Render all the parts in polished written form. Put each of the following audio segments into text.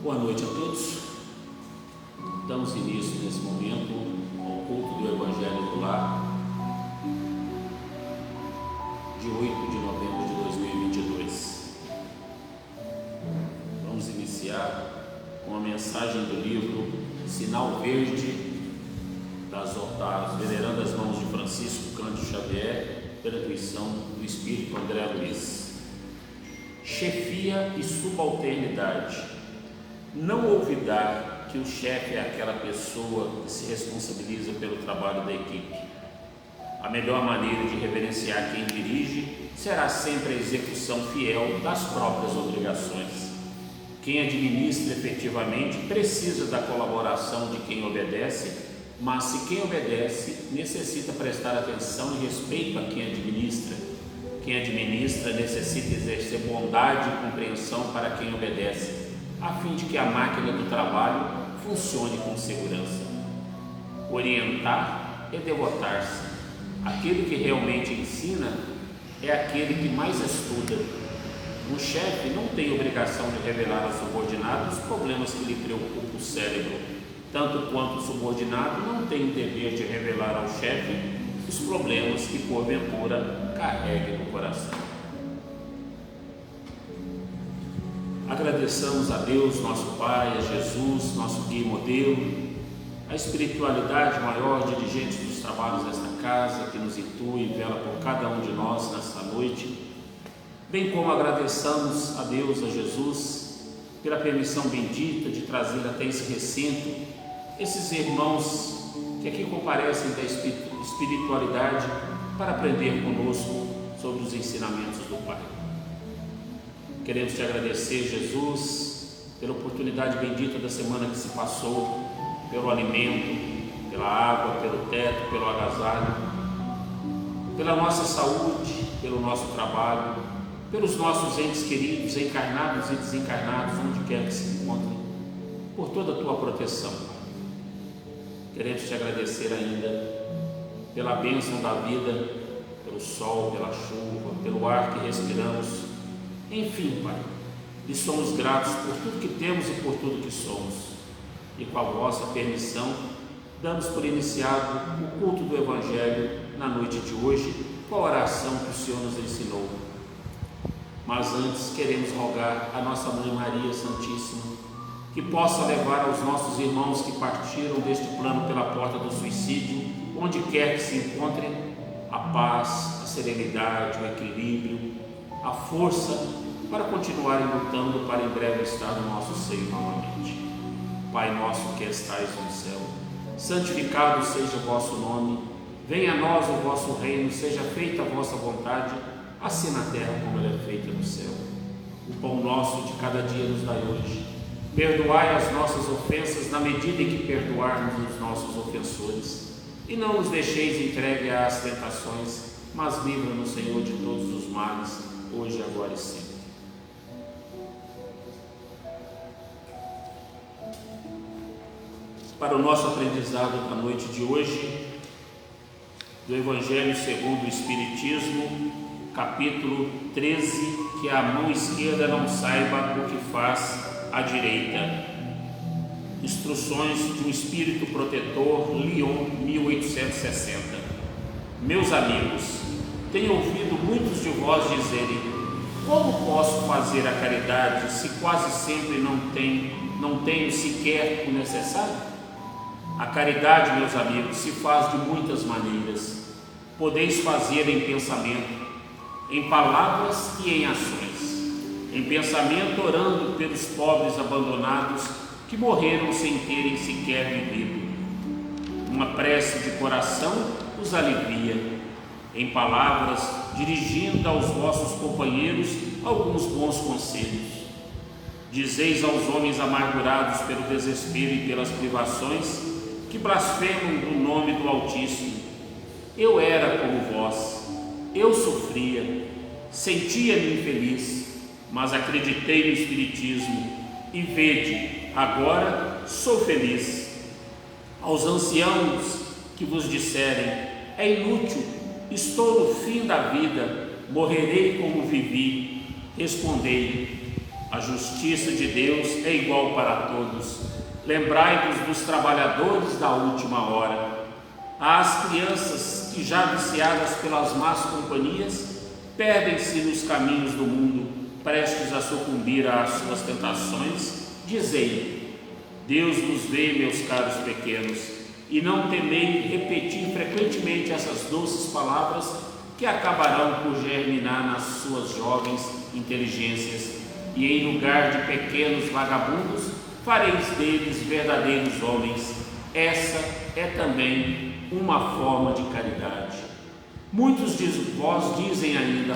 Boa noite a todos. Damos início nesse momento ao culto do Evangelho do Lar, de 8 de novembro de 2022. Vamos iniciar com a mensagem do livro Sinal Verde das Venerandas Mãos de Francisco Cândido Xavier, pela intuição do Espírito André Luiz. Chefia e subalternidade. Não olvidar que o chefe é aquela pessoa que se responsabiliza pelo trabalho da equipe. A melhor maneira de reverenciar quem dirige será sempre a execução fiel das próprias obrigações. Quem administra efetivamente precisa da colaboração de quem obedece, mas se quem obedece necessita prestar atenção e respeito a quem administra. Quem administra necessita exercer bondade e compreensão para quem obedece, a fim de que a máquina do trabalho funcione com segurança. Orientar é devotar-se. Aquele que realmente ensina é aquele que mais estuda. Um chefe não tem obrigação de revelar ao subordinado os problemas que lhe preocupam o cérebro, tanto quanto o subordinado não tem o dever de revelar ao chefe os problemas que porventura carregue no coração. Agradeçamos a Deus, nosso Pai, a Jesus, nosso guia e modelo, a espiritualidade maior, dirigente dos trabalhos desta casa, que nos intui e vela por cada um de nós nesta noite, bem como agradecemos a Deus, a Jesus, pela permissão bendita de trazer até esse recinto esses irmãos que aqui comparecem da espiritualidade para aprender conosco sobre os ensinamentos do Pai. Queremos te agradecer, Jesus, pela oportunidade bendita da semana que se passou, pelo alimento, pela água, pelo teto, pelo agasalho, pela nossa saúde, pelo nosso trabalho, pelos nossos entes queridos, encarnados e desencarnados, onde quer que se encontrem, por toda a tua proteção. Queremos te agradecer ainda pela bênção da vida, pelo sol, pela chuva, pelo ar que respiramos. Enfim, Pai, e somos gratos por tudo que temos e por tudo que somos. E com a vossa permissão, damos por iniciado o culto do Evangelho na noite de hoje, com a oração que o Senhor nos ensinou. Mas antes queremos rogar a nossa Mãe Maria Santíssima, que possa levar aos nossos irmãos que partiram deste plano pela porta do suicídio, onde quer que se encontrem, a paz, a serenidade, o equilíbrio, a força para continuarem lutando para em breve estar no nosso seio novamente. Pai nosso que estais no céu, santificado seja o vosso nome, venha a nós o vosso reino, seja feita a vossa vontade, assim na terra como ela é feita no céu. O pão nosso de cada dia nos dai hoje. Perdoai as nossas ofensas na medida em que perdoarmos os nossos ofensores. E não nos deixeis entregue às tentações, mas livra-nos, Senhor, de todos os males, hoje, agora e sempre. Para o nosso aprendizado da noite de hoje, do Evangelho segundo o Espiritismo, capítulo 13, que a mão esquerda não saiba o que faz a direita. Instruções de um Espírito Protetor, Lyon, 1860. Meus amigos, tenho ouvido muitos de vós dizerem: como posso fazer a caridade se quase sempre não tenho sequer o necessário? A caridade, meus amigos, se faz de muitas maneiras. Podeis fazer em pensamento, em palavras e em ações. Em pensamento, orando pelos pobres abandonados que morreram sem terem sequer vivido. Uma prece de coração os alivia. Em palavras, dirigindo aos vossos companheiros alguns bons conselhos. Dizeis aos homens amargurados pelo desespero e pelas privações, que blasfemam do nome do Altíssimo: eu era como vós, eu sofria, sentia-me infeliz, mas acreditei no Espiritismo, e vede, agora sou feliz. Aos anciãos que vos disserem: é inútil, estou no fim da vida, morrerei como vivi, respondei: A justiça de Deus é igual para todos. Lembrai-vos dos trabalhadores da última hora. Às crianças que, já viciadas pelas más companhias, perdem-se nos caminhos do mundo, prestes a sucumbir às suas tentações, dizei: Deus nos vê, meus caros pequenos, e não temei repetir frequentemente essas doces palavras que acabarão por germinar nas suas jovens inteligências, e em lugar de pequenos vagabundos, fareis deles verdadeiros homens. Essa é também uma forma de caridade. Muitos de vós dizem ainda: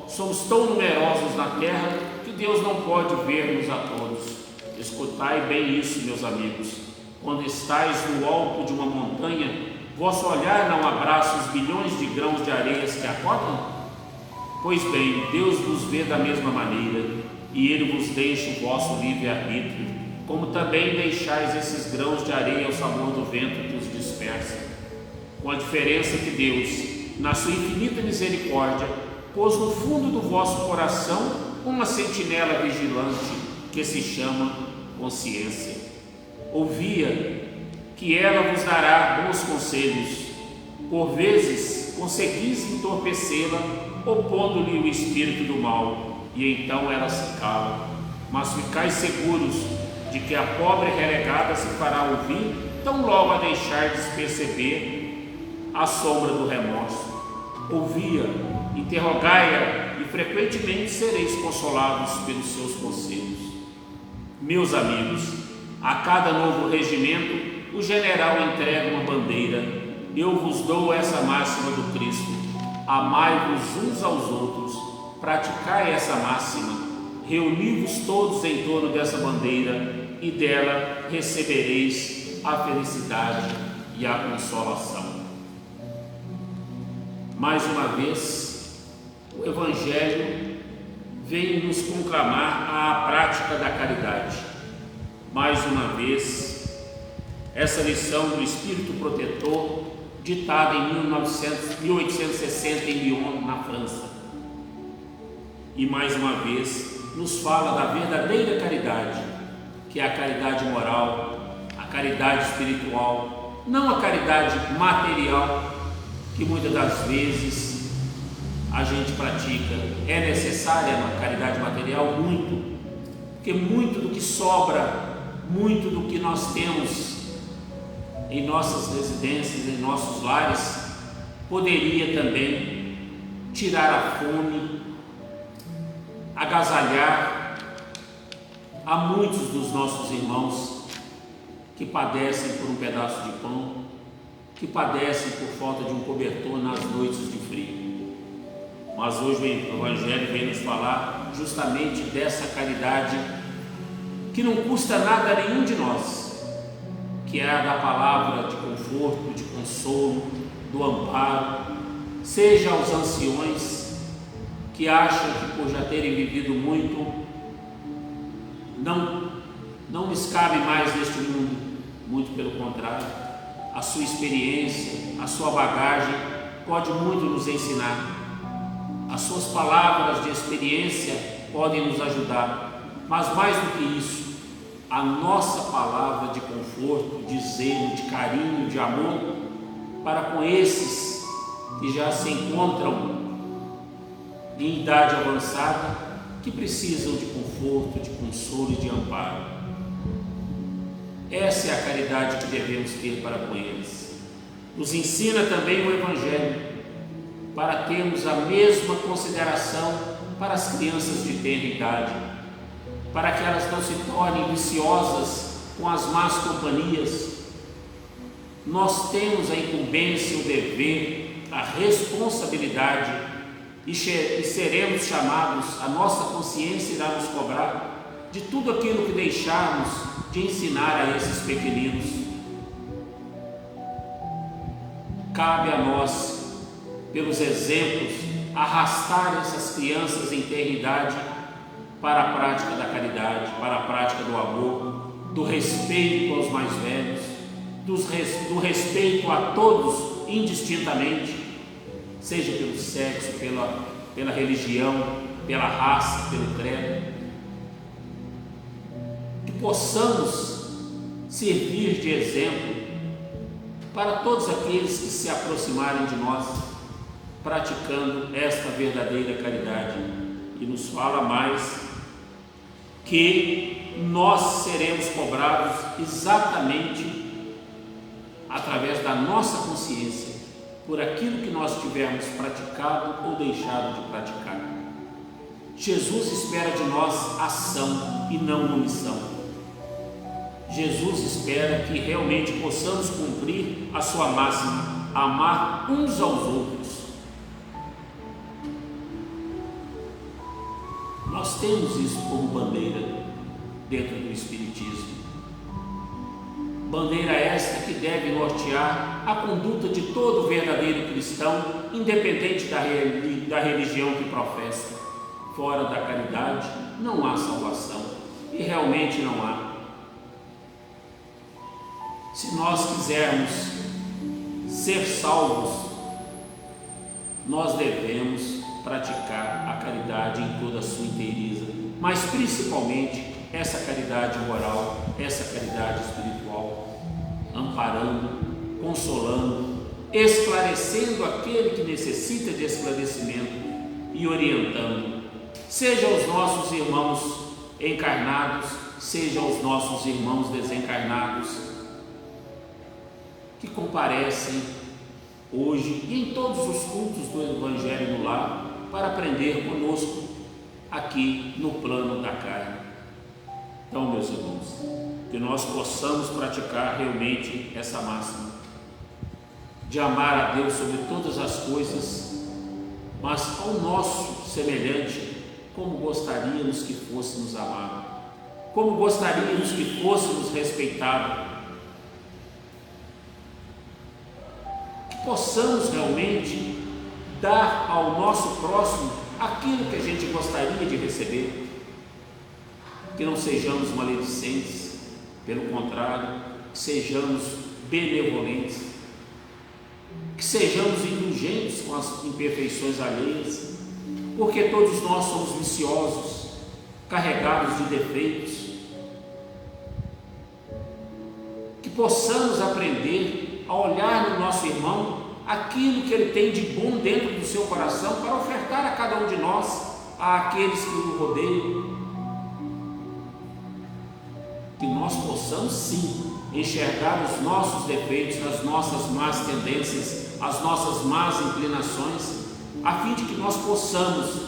somos tão numerosos na terra que Deus não pode ver-nos a todos. Escutai bem isso, meus amigos. Quando estáis no alto de uma montanha, vosso olhar não abraça os bilhões de grãos de areias que acodam? Pois bem, Deus vos vê da mesma maneira, e Ele vos deixa o vosso livre-arbítrio, como também deixais esses grãos de areia ao sabor do vento que os dispersa. Com a diferença que Deus, na sua infinita misericórdia, pôs no fundo do vosso coração uma sentinela vigilante que se chama consciência. Ouvia que ela vos dará bons conselhos. Por vezes conseguis entorpecê-la, opondo-lhe o espírito do mal, e então ela se cala. Mas ficais seguros de que a pobre relegada se fará ouvir tão logo a deixardes perceber a sombra do remorso. Ouvia, interrogai-a, e frequentemente sereis consolados pelos seus conselhos. Meus amigos, a cada novo regimento o general entrega uma bandeira. Eu vos dou essa máxima do Cristo: amai-vos uns aos outros. Praticai essa máxima, reuni-vos todos em torno dessa bandeira, e dela recebereis a felicidade e a consolação. Mais uma vez, o Evangelho vem nos conclamar à prática da caridade. Mais uma vez, essa lição do Espírito Protetor, ditada em 1860 em Lyon, na França. E mais uma vez, nos fala da verdadeira caridade, que é a caridade moral, a caridade espiritual, não a caridade material, que muitas das vezes a gente pratica. É necessária a caridade material? Muito, porque muito do que sobra, muito do que nós temos em nossas residências, em nossos lares, poderia também tirar a fome, agasalhar a muitos dos nossos irmãos que padecem por um pedaço de pão, que padecem por falta de um cobertor nas noites de frio. Mas hoje o Evangelho vem nos falar justamente dessa caridade que não custa nada a nenhum de nós, que é a da palavra de conforto, de consolo, do amparo, seja aos anciões que acham que por já terem vivido muito, não lhes cabe mais neste mundo. Muito pelo contrário, a sua experiência, a sua bagagem pode muito nos ensinar. As suas palavras de experiência podem nos ajudar, mas mais do que isso, a nossa palavra de conforto, de zelo, de carinho, de amor, para com esses que já se encontram em idade avançada, que precisam de conforto, de consolo e de amparo. Essa é a caridade que devemos ter para com eles. Nos ensina também o Evangelho, para termos a mesma consideração para as crianças de tenra idade, para que elas não se tornem viciosas com as más companhias. Nós temos a incumbência, o dever, a responsabilidade, e seremos chamados, a nossa consciência irá nos cobrar de tudo aquilo que deixarmos de ensinar a esses pequeninos. Cabe a nós, pelos exemplos, arrastar essas crianças em tenra idade para a prática da caridade, para a prática do amor, do respeito aos mais velhos, do respeito a todos indistintamente, seja pelo sexo, pela religião, pela raça, pelo credo. possamos servir de exemplo para todos aqueles que se aproximarem de nós, praticando esta verdadeira caridade. E nos fala mais que nós seremos cobrados exatamente através da nossa consciência por aquilo que nós tivermos praticado ou deixado de praticar. Jesus espera de nós ação e não omissão. Jesus espera que realmente possamos cumprir a sua máxima, amar uns aos outros. Nós temos isso como bandeira dentro do Espiritismo. Bandeira esta que deve nortear a conduta de todo verdadeiro cristão, independente da religião que professa. Fora da caridade não há salvação, e realmente não há. Se nós quisermos ser salvos, nós devemos praticar a caridade em toda a sua inteireza, mas principalmente essa caridade moral, essa caridade espiritual, amparando, consolando, esclarecendo aquele que necessita de esclarecimento e orientando, seja os nossos irmãos encarnados, seja os nossos irmãos desencarnados, que comparecem hoje e em todos os cultos do Evangelho no lar para aprender conosco aqui no plano da carne. Então, meus irmãos, que nós possamos praticar realmente essa máxima de amar a Deus sobre todas as coisas, mas ao nosso semelhante, como gostaríamos que fôssemos amados, como gostaríamos que fôssemos respeitados, que possamos realmente dar ao nosso próximo aquilo que a gente gostaria de receber, que não sejamos maledicentes, pelo contrário, que sejamos benevolentes, que sejamos indulgentes com as imperfeições alheias, porque todos nós somos viciosos, carregados de defeitos. Que possamos aprender a olhar no nosso irmão aquilo que ele tem de bom dentro do seu coração para ofertar a cada um de nós, àqueles que o rodeiam. Que nós possamos sim enxergar os nossos defeitos, as nossas más tendências, as nossas más inclinações, a fim de que nós possamos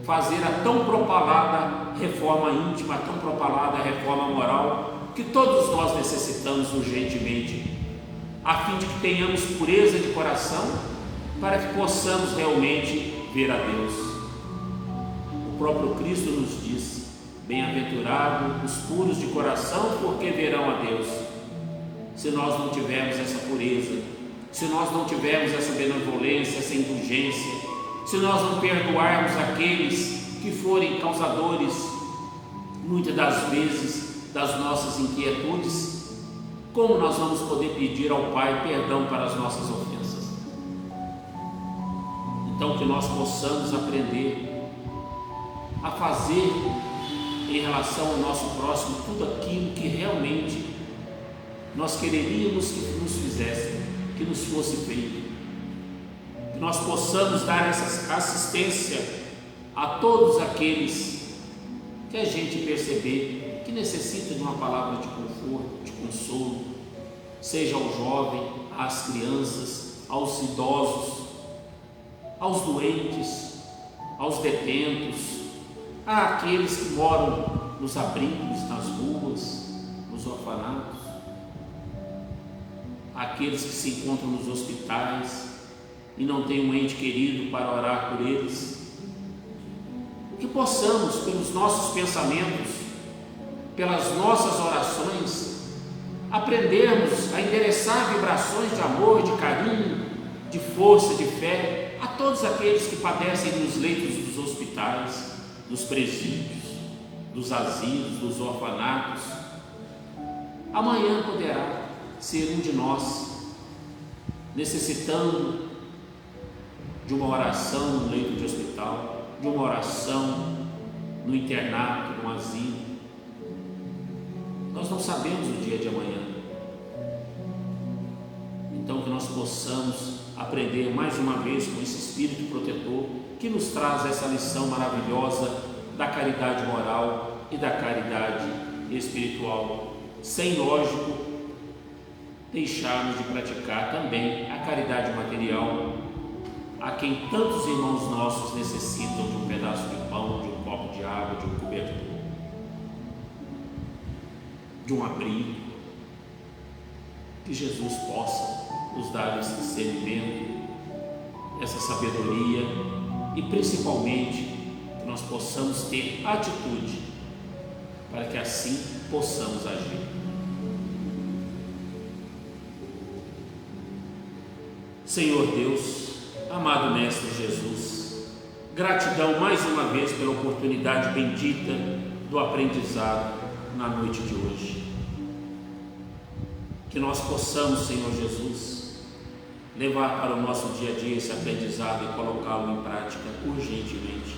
fazer a tão propalada reforma íntima, a tão propalada reforma moral, que todos nós necessitamos urgentemente, a fim de que tenhamos pureza de coração, para que possamos realmente ver a Deus. O próprio Cristo nos diz: bem-aventurados os puros de coração, porque verão a Deus. Se nós não tivermos essa pureza, se nós não tivermos essa benevolência, essa indulgência, se nós não perdoarmos aqueles que forem causadores, muitas das vezes, das nossas inquietudes, como nós vamos poder pedir ao Pai perdão para as nossas ofensas? Então, que nós possamos aprender a fazer em relação ao nosso próximo tudo aquilo que realmente nós quereríamos que nos fizessem, que nos fosse feito, que nós possamos dar essa assistência a todos aqueles que a gente perceber que necessita de uma palavra de conforto, de consolo, seja ao jovem, às crianças, aos idosos, aos doentes, aos detentos, àqueles que moram nos abrigos, nas ruas, nos orfanatos, àqueles que se encontram nos hospitais e não têm um ente querido para orar por eles. Que possamos, pelos nossos pensamentos, pelas nossas orações, aprendermos a endereçar vibrações de amor, de carinho, de força, de fé a todos aqueles que padecem nos leitos dos hospitais, dos presídios, dos asilos, dos orfanatos. Amanhã poderá ser um de nós necessitando de uma oração no leito de hospital, de uma oração no internato, no asilo. Nós não sabemos o dia de amanhã. Então que nós possamos aprender mais uma vez com esse Espírito protetor que nos traz essa lição maravilhosa da caridade moral e da caridade espiritual, sem, lógico, deixarmos de praticar também a caridade material a quem tantos irmãos nossos necessitam de um pedaço de pão, de um copo de água, de um cobertor, de um abrigo. Que Jesus possa nos dar esse discernimento, essa sabedoria e principalmente que nós possamos ter atitude para que assim possamos agir. Senhor Deus, amado Mestre Jesus, gratidão mais uma vez pela oportunidade bendita do aprendizado na noite de hoje. Que nós possamos, Senhor Jesus, levar para o nosso dia a dia esse aprendizado e colocá-lo em prática urgentemente.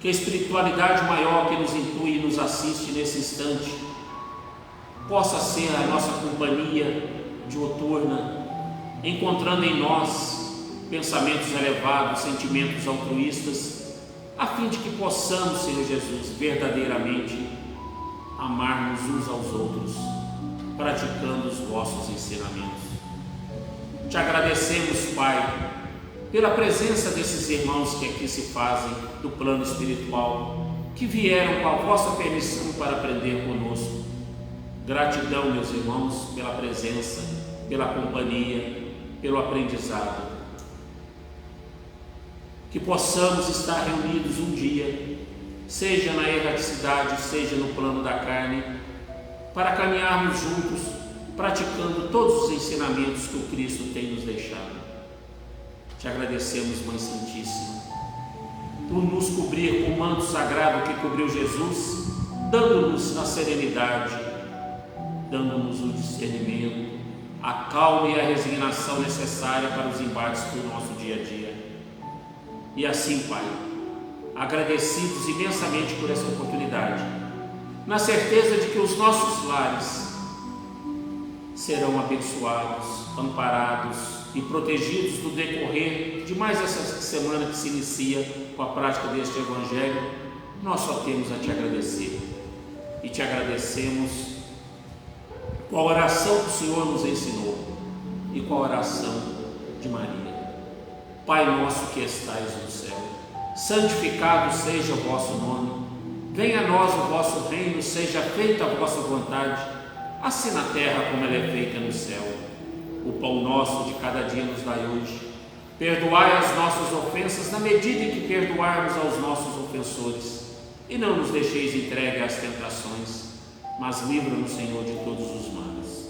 Que a espiritualidade maior que nos intui e nos assiste nesse instante possa ser a nossa companhia dioturna, encontrando em nós pensamentos elevados, sentimentos altruístas, a fim de que possamos, Senhor Jesus, verdadeiramente amarmos uns aos outros, praticando os vossos ensinamentos. Te agradecemos, Pai, pela presença desses irmãos que aqui se fazem do plano espiritual, que vieram com a vossa permissão para aprender conosco. Gratidão, meus irmãos, pela presença, pela companhia, pelo aprendizado. Que possamos estar reunidos um dia, seja na erraticidade, seja no plano da carne, para caminharmos juntos, praticando todos os ensinamentos que o Cristo tem nos deixado. Te agradecemos, Mãe Santíssima, por nos cobrir com o manto sagrado que cobriu Jesus, dando-nos a serenidade, dando-nos o discernimento, a calma e a resignação necessária para os embates do nosso dia a dia. E assim, Pai, agradecidos imensamente por essa oportunidade, na certeza de que os nossos lares serão abençoados, amparados e protegidos no decorrer de mais essa semana que se inicia com a prática deste Evangelho, nós só temos a Te agradecer. E Te agradecemos com a oração que o Senhor nos ensinou e com a oração de Maria. Pai nosso que estais no céu, santificado seja o vosso nome. Venha a nós o vosso reino, seja feita a vossa vontade, assim na terra como ela é feita no céu. O pão nosso de cada dia nos dai hoje. Perdoai as nossas ofensas na medida em que perdoarmos aos nossos ofensores. E não nos deixeis entregue às tentações, mas livra-nos, Senhor, de todos os males.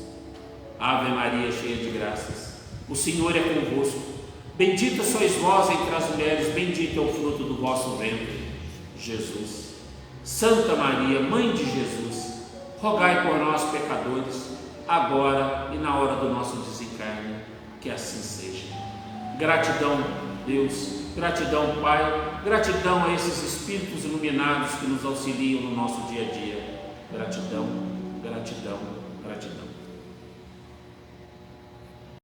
Ave Maria, cheia de graças, o Senhor é convosco. Bendita sois vós entre as mulheres, bendito é o fruto do vosso ventre, Jesus. Santa Maria, Mãe de Jesus, rogai por nós, pecadores, agora e na hora do nosso desencarne, que assim seja. Gratidão, Deus, gratidão, Pai, gratidão a esses Espíritos iluminados que nos auxiliam no nosso dia a dia. Gratidão, gratidão.